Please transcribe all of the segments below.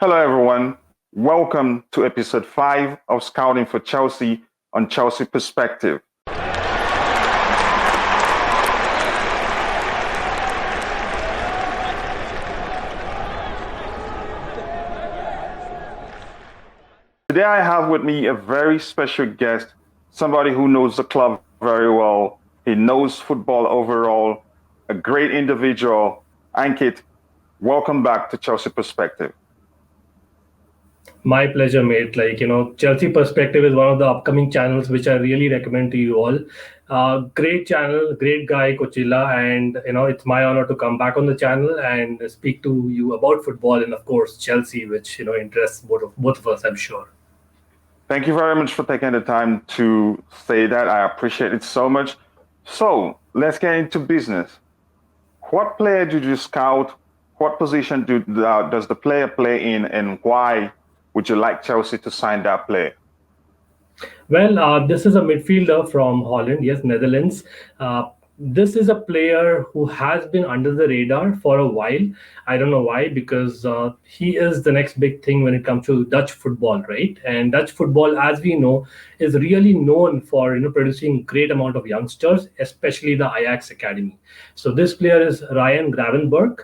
Hello, everyone. Welcome to episode 5 of Scouting for Chelsea on Chelsea Perspective. Today, I have with me a very special guest, somebody who knows the club very well. He knows football overall, a great individual. Ankit, welcome back to Chelsea Perspective. My pleasure, mate. Chelsea Perspective is one of the upcoming channels which I really recommend to you all. Great channel, great guy, Coachila, and it's my honor to come back on the channel and speak to you about football and of course Chelsea, which interests both of us, I'm sure. Thank you very much for taking the time to say that. I appreciate it so much. So let's get into business. What player did you scout? What position does the player play in, and why would you like Chelsea to sign that player? Well, this is a midfielder from Holland, yes, Netherlands. This is a player who has been under the radar for a while. I don't know why, because he is the next big thing when it comes to Dutch football, right? And Dutch football, as we know, is really known for producing great amount of youngsters, especially the Ajax Academy. So this player is Ryan Gravenberch.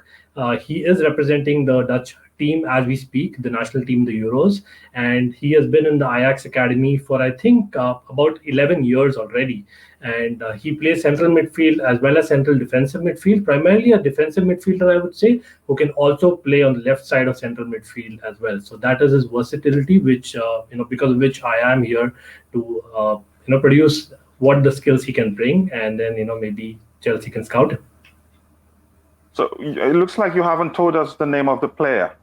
He is representing the Dutch team as we speak, the national team, the Euros, and he has been in the Ajax Academy for I think about 11 years already. And he plays central midfield as well as central defensive midfield, primarily a defensive midfielder, I would say, who can also play on the left side of central midfield as well. So that is his versatility, which because of which I am here to produce what the skills he can bring, and then maybe Chelsea can scout him. So it looks like you haven't told us the name of the player.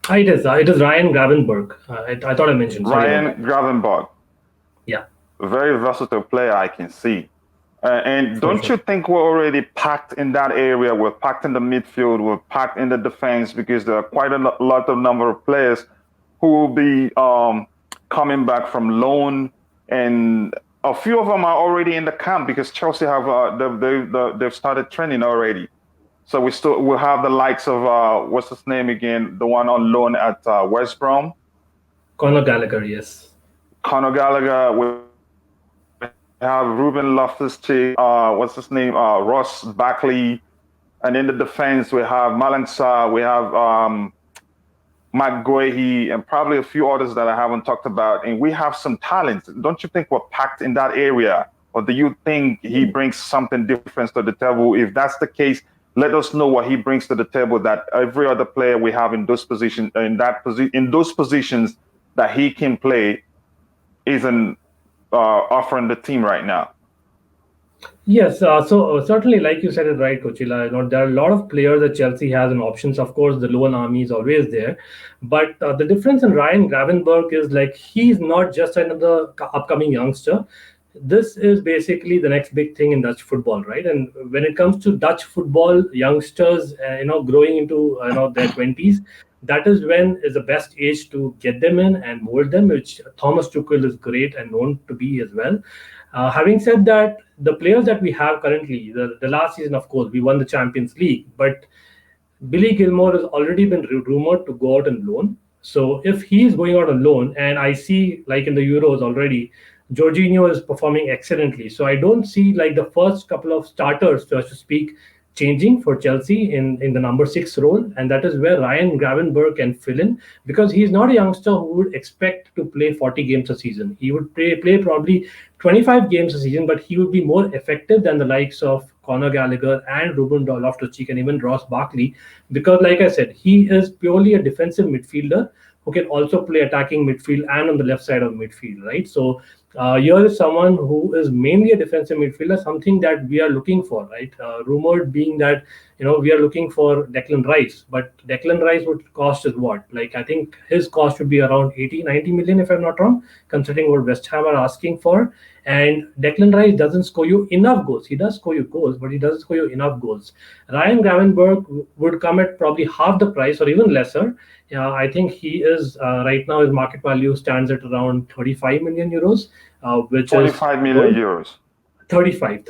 It is Ryan Gravenberg. I thought I mentioned. Ryan Gravenberg. Yeah. A very versatile player, I can see. And don't you think we're already packed in that area? We're packed in the midfield. We're packed in the defense because there are quite a lot of number of players who will be coming back from loan, and a few of them are already in the camp because Chelsea have they've started training already. So we'll have the likes of what's his name again? The one on loan at West Brom. Conor Gallagher, yes. Conor Gallagher. We have Ruben Loftus-Cheek. What's his name? Ross Barkley. And in the defense, we have Malansa. We have Matt Guehi, and probably a few others that I haven't talked about. And we have some talent. Don't you think we're packed in that area? Or do you think he brings something different to the table? If that's the case, let us know what he brings to the table that every other player we have in those positions, in those positions that he can play, isn't offering the team right now. Yes, so certainly, like you said it right, Coachila. There are a lot of players that Chelsea has and options. Of course, the loan army is always there, but the difference in Ryan Gravenberg is he's not just another upcoming youngster. This is basically the next big thing in Dutch football, right? And when it comes to Dutch football, youngsters, growing into their 20s, that is when is the best age to get them in and mold them, which Thomas Tuchel is great and known to be as well. Having said that, the players that we have currently, the last season, of course, we won the Champions League, but Billy Gilmore has already been rumored to go out on loan. So if he's going out on loan, and I see in the Euros already, Jorginho is performing excellently. So I don't see the first couple of starters, so to speak, changing for Chelsea in the number 6 role. And that is where Ryan Gravenberg can fill in, because he's not a youngster who would expect to play 40 games a season. He would play probably 25 games a season, but he would be more effective than the likes of Conor Gallagher and Ruben Loftus-Cheek and even Ross Barkley, because like I said, he is purely a defensive midfielder who can also play attacking midfield and on the left side of midfield, right? So here is someone who is mainly a defensive midfielder, something that we are looking for, right? Rumored being that, we are looking for Declan Rice, but Declan Rice would cost us what? I think his cost would be around 80-90 million, if I'm not wrong, considering what West Ham are asking for. And Declan Rice doesn't score you enough goals. He does score you goals, but he doesn't score you enough goals. Ryan Gravenberg would come at probably half the price or even lesser. I think he is, right now, his market value stands at around 35 million euros, which 25 is... million euros. 35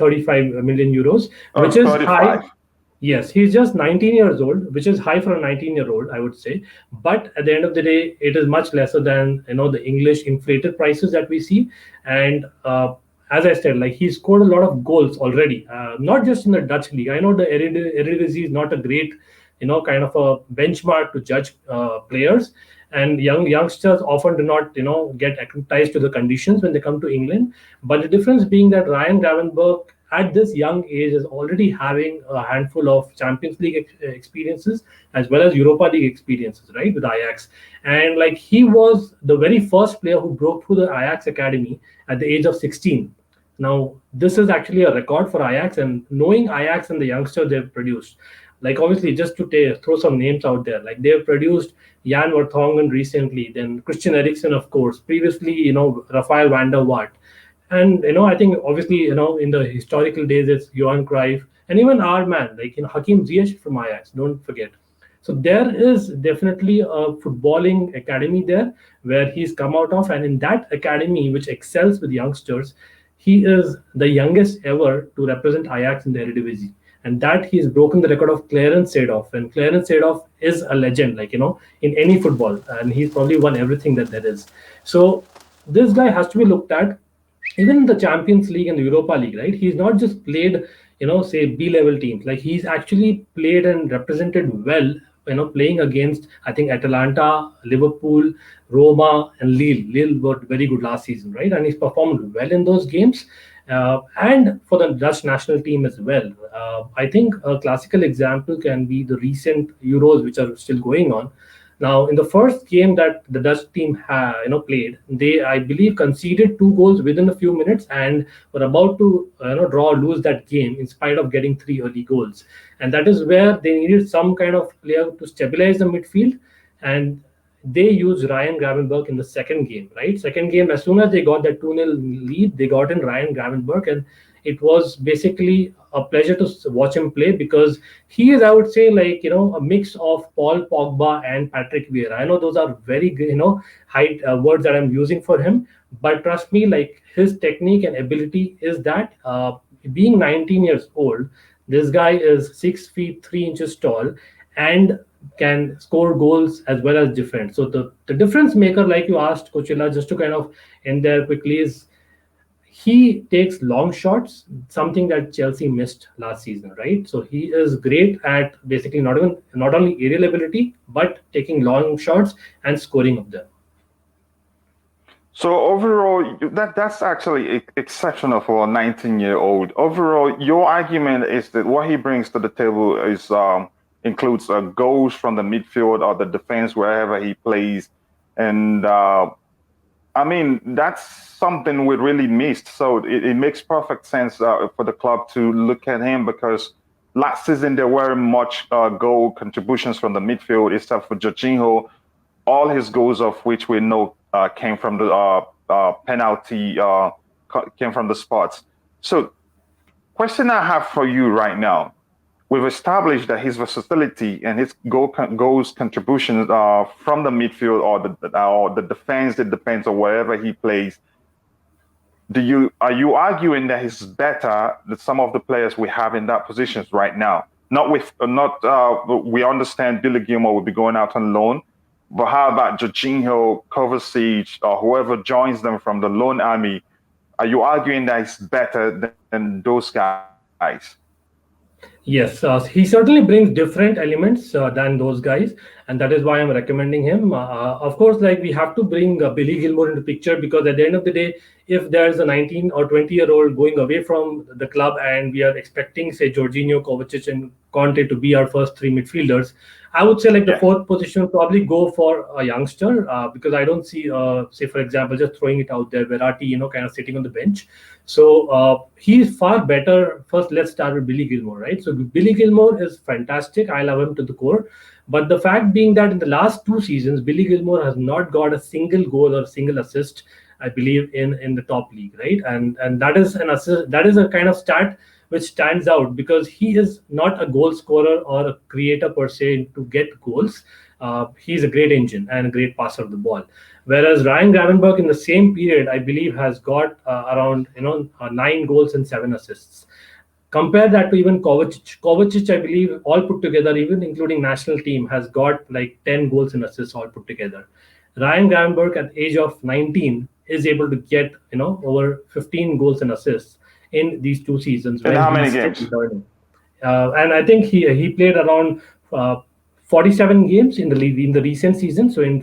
million euros, which is 35. high. Yes, he's just 19 years old, which is high for a 19-year-old, I would say. But at the end of the day, it is much lesser than the English inflated prices that we see. And as I said, like he scored a lot of goals already, not just in the Dutch league. I know the Eredivisie is not a great, kind of a benchmark to judge players, and youngsters often do not, get acclimatized to the conditions when they come to England. But the difference being that Ryan Gravenberg at this young age is already having a handful of Champions League experiences as well as Europa League experiences, right, with Ajax. And like he was the very first player who broke through the Ajax academy at the age of 16. Now, this is actually a record for Ajax, and knowing Ajax and the youngsters they've produced, like obviously just to throw some names out there, like they've produced Jan Vertonghen recently, then Christian Eriksen, of course, previously, Rafael van der Vaart. And I think obviously in the historical days it's Johan Cruyff and even our man like Hakim Ziyech from Ajax. Don't forget. So there is definitely a footballing academy there where he's come out of, and in that academy, which excels with youngsters, he is the youngest ever to represent Ajax in the Eredivisie. And that he's broken the record of Clarence Seedorf. And Clarence Seedorf is a legend, like in any football, and he's probably won everything that there is. So this guy has to be looked at even the Champions League and the Europa League, right? He's not just played, say B-level teams. Like he's actually played and represented well, playing against, I think, Atalanta, Liverpool, Roma, and Lille. Lille were very good last season, right? And he's performed well in those games. And for the Dutch national team as well. I think a classical example can be the recent Euros, which are still going on. Now, in the first game that the Dutch team played, they, I believe, conceded 2 goals within a few minutes and were about to draw or lose that game in spite of getting 3 early goals. And that is where they needed some kind of player to stabilize the midfield. And they used Ryan Gravenberg in the second game, right? Second game, as soon as they got that 2-0 lead, they got in Ryan Gravenberg, and it was basically a pleasure to watch him play because he is, I would say, like, a mix of Paul Pogba and Patrick Vieira. I know those are very, high words that I'm using for him, but trust me, like his technique and ability is that being 19 years old, this guy is 6 feet 3 inches tall and can score goals as well as defend. So the difference maker, like you asked, Coachella, just to kind of end there quickly, is he takes long shots, something that Chelsea missed last season, right? So he is great at basically not only aerial ability, but taking long shots and scoring of them. So overall, that's actually exceptional for a 19-year-old. Overall, your argument is that what he brings to the table is includes goals from the midfield or the defense wherever he plays, and I mean that's something we really missed. So it makes perfect sense for the club to look at him because last season there weren't much goal contributions from the midfield except for Jorginho. All his goals, of which we know came from the penalty, came from the spots. So, question I have for you right now: we've established that his versatility and his goals contributions from the midfield or the defense, it depends on wherever he plays. Are you arguing that he's better than some of the players we have in that positions right now? We understand Billy Gilmore will be going out on loan. But how about Jorginho, Kovacic, or whoever joins them from the loan army? Are you arguing that he's better than those guys? Yes, he certainly brings different elements than those guys, and that is why I'm recommending him. Of course, like we have to bring Billy Gilmore into picture because at the end of the day, if there's a 19 or 20-year-old going away from the club and we are expecting, say, Jorginho, Kovacic, and Conte to be our first 3 midfielders, I would say like the fourth position will probably go for a youngster because I don't see, say, for example, just throwing it out there, Verratti, kind of sitting on the bench. So he's far better. First, let's start with Billy Gilmore, right? So Billy Gilmore is fantastic. I love him to the core. But the fact being that in the last 2 seasons, Billy Gilmore has not got a single goal or a single assist, I believe, in the top league, right? And that is an assist, that is a kind of stat which stands out because he is not a goal scorer or a creator per se to get goals. He's a great engine and a great passer of the ball. Whereas Ryan Gravenberg in the same period, I believe, has got around 9 goals and 7 assists. Compare that to even Kovacic. Kovacic, I believe, all put together, even including national team, has got like 10 goals and assists all put together. Ryan Gravenberg at the age of 19 is able to get over 15 goals and assists in these 2 seasons In when how many he's still games? learning. And I think he played around uh, 47 games in the league in the recent season. So in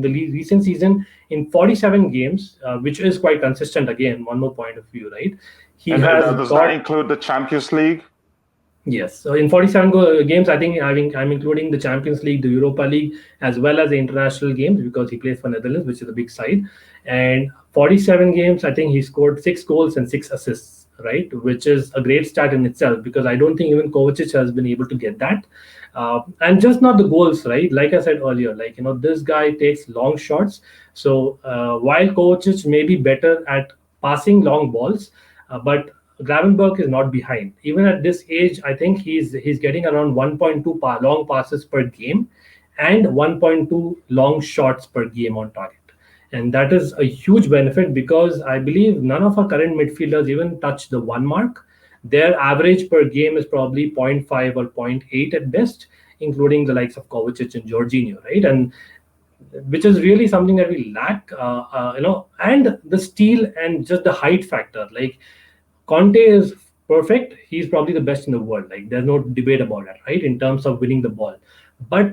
the recent season, in 47 games, which is quite consistent. Again, one more point of view, right? He And has does that got. include the Champions League? Yes. So in 47 games, I think I'm including the Champions League, the Europa League, as well as the international games because he plays for Netherlands, which is a big side. And 47 games, I think he scored 6 goals and 6 assists, right? Which is a great start in itself because I don't think even Kovacic has been able to get that. And just not the goals, right? Like I said earlier, this guy takes long shots. So while Kovacic may be better at passing long balls, but Gravenberg is not behind. Even at this age, I think he's getting around 1.2 long passes per game and 1.2 long shots per game on target. And that is a huge benefit because I believe none of our current midfielders even touch the 1 mark. Their average per game is probably zero point 0.5 or zero point 0.8 at best, including the likes of Kovacic and Jorginho, right? And which is really something that we lack, and the steal and just the height factor. Like Conte is perfect. He's probably the best in the world. Like there's no debate about that, right? In terms of winning the ball, but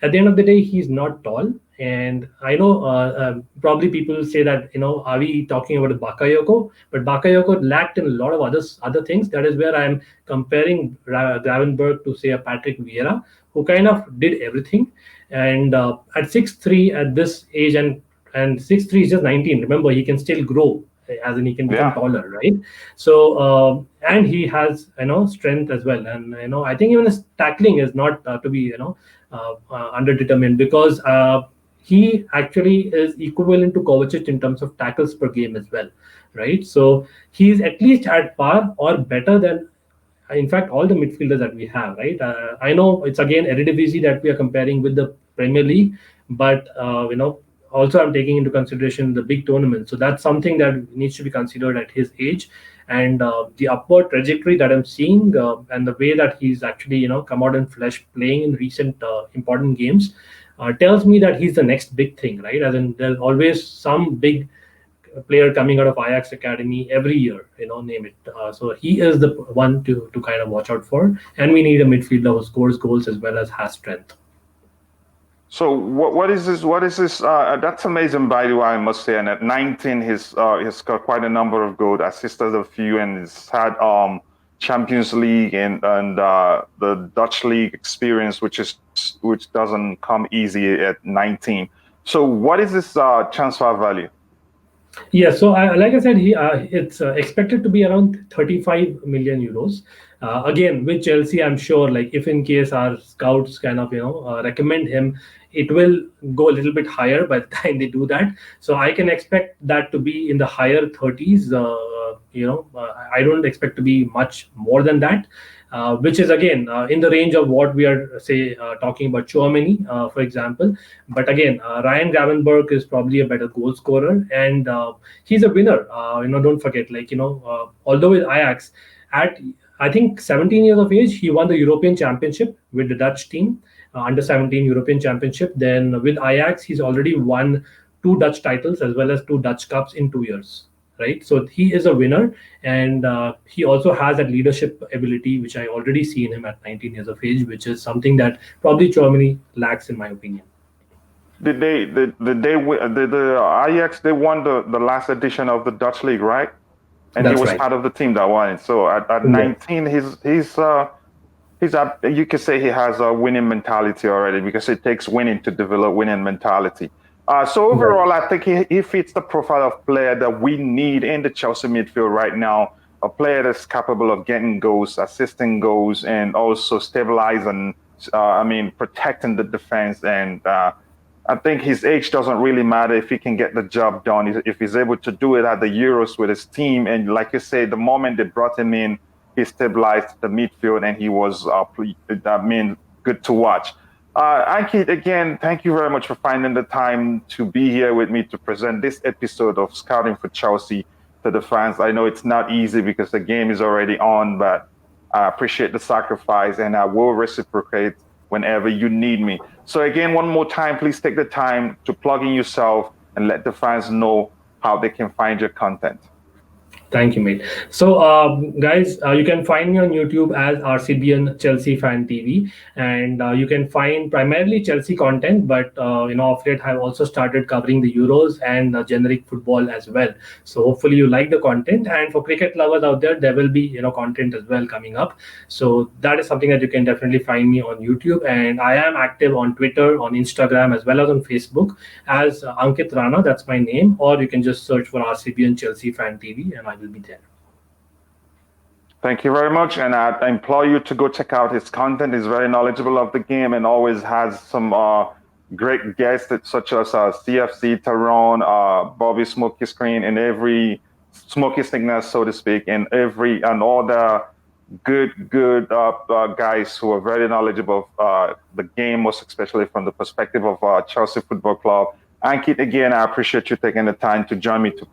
at the end of the day, he's not tall. And I know probably people say that are we talking about Bakayoko? But Bakayoko lacked in a lot of other things. That is where I'm comparing Gravenberg to say a Patrick Vieira, who kind of did everything. And at 6'3" at this age, and 6'3" is just 19. Remember, he can still grow, as in he can become Yeah. taller, right? So and he has strength as well, and I think even his tackling is not to be underdetermined because he actually is equivalent to Kovacic in terms of tackles per game as well, right? So he's at least at par or better than, in fact, all the midfielders that we have, right? I know it's again Eredivisie that we are comparing with the Premier League, but also I'm taking into consideration the big tournament. So that's something that needs to be considered at his age, and the upward trajectory that I'm seeing, and the way that he's actually come out in flesh playing in recent important games, tells me that he's the next big thing, right? As in there's always some big player coming out of Ajax Academy every year, name it. So he is the one to kind of watch out for, and we need a midfielder who scores goals as well as has strength. So what is this? What is this? That's amazing, by the way, I must say. And at 19, he's got quite a number of goals, assisted a few, and he's had Champions League and the Dutch league experience, which doesn't come easy at 19. So what is this transfer value? Yeah, so like I said, it's expected to be around 35 million euros. Again, with Chelsea, I'm sure, like if in case our scouts kind of recommend him, it will go a little bit higher by the time they do that. So I can expect that to be in the higher 30s. I don't expect to be much more than that. Which is again in the range of what we are say talking about Chouameni, for example. But again, Ryan Gravenberg is probably a better goal scorer, and he's a winner. Don't forget, although with Ajax, at I think 17 years of age, he won the European Championship with the Dutch team, under 17 European Championship. Then with Ajax, he's already won 2 Dutch titles as well as 2 Dutch Cups in 2 years. Right, so he is a winner, and he also has that leadership ability, which I already see in him at 19 years of age, which is something that probably Chouameni lacks, in my opinion. Did the Ajax, they won the last edition of the Dutch league, right? And That's he was right. part of the team that won it. So at Yeah. 19, you could say he has a winning mentality already, because it takes winning to develop winning mentality. So overall, I think he fits the profile of player that we need in the Chelsea midfield right now. A player that's capable of getting goals, assisting goals, and also stabilizing, protecting the defense. And I think his age doesn't really matter if he can get the job done. If he's able to do it at the Euros with his team. And like you say, the moment they brought him in, he stabilized the midfield, and he was, good to watch. Ankit, again, thank you very much for finding the time to be here with me to present this episode of Scouting for Chelsea to the fans. I know it's not easy because the game is already on, but I appreciate the sacrifice, and I will reciprocate whenever you need me. So again, one more time, please take the time to plug in yourself and let the fans know how they can find your content. Thank you, mate. So, guys, you can find me on YouTube as RCBian Chelsea Fan TV, and you can find primarily Chelsea content. But of late, I've also started covering the Euros and generic football as well. So, hopefully, you like the content. And for cricket lovers out there will be content as well coming up. So that is something that you can definitely find me on YouTube, and I am active on Twitter, on Instagram, as well as on Facebook as Ankit Rana. That's my name, or you can just search for RCBian Chelsea Fan TV, and I will be there. Thank you very much, and I implore you to go check out his content. He's very knowledgeable of the game and always has some great guests such as CFC, Tyrone, Bobby Smokey Screen, and every Smokey Sickness, so to speak, and all the good guys who are very knowledgeable of the game, most especially from the perspective of Chelsea Football Club. Ankit, again, I appreciate you taking the time to join me to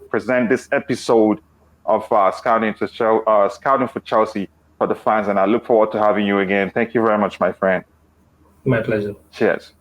present this episode of Scouting for Chelsea for the fans, and I look forward to having you again. Thank you very much, my friend. My pleasure. Cheers.